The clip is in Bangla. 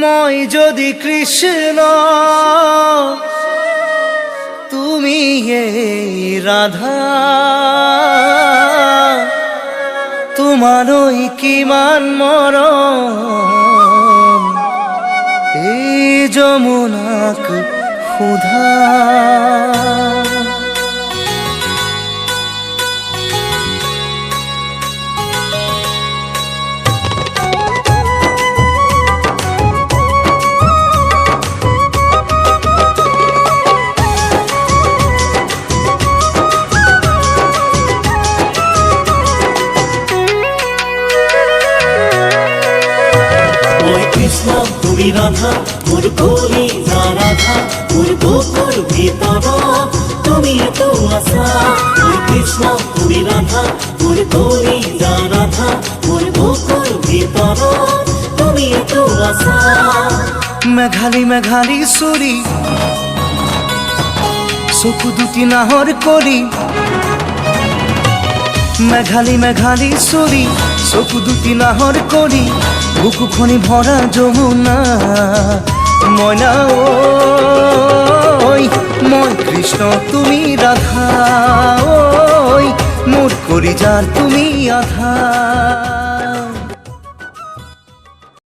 মই যদি কৃষ্ণ তুমি এই রাধা তোমারই কিমান মরম এই যমুনাক ক্ষুধা কৃষ্ণ তুমি রাধা মোর কলি যা রাধা মোর বুকুর ভিতর তুমি তো আশা কৃষ্ণ তুমি রাধা মোর কলি যা রাধা মোর বুকুর ভিতর তুমি তো আশা মেঘালী মেঘালী সুরি চকু দুটি নাহৰ কলি মেঘালী মেঘালী সুরি চকু দুটি নাহৰ কলি বুকুখনি ভরা যমুনা ময়না ঐ মই কৃষ্ণ তুমি রাধা ঐ মোর কলিজার তুমি আধা।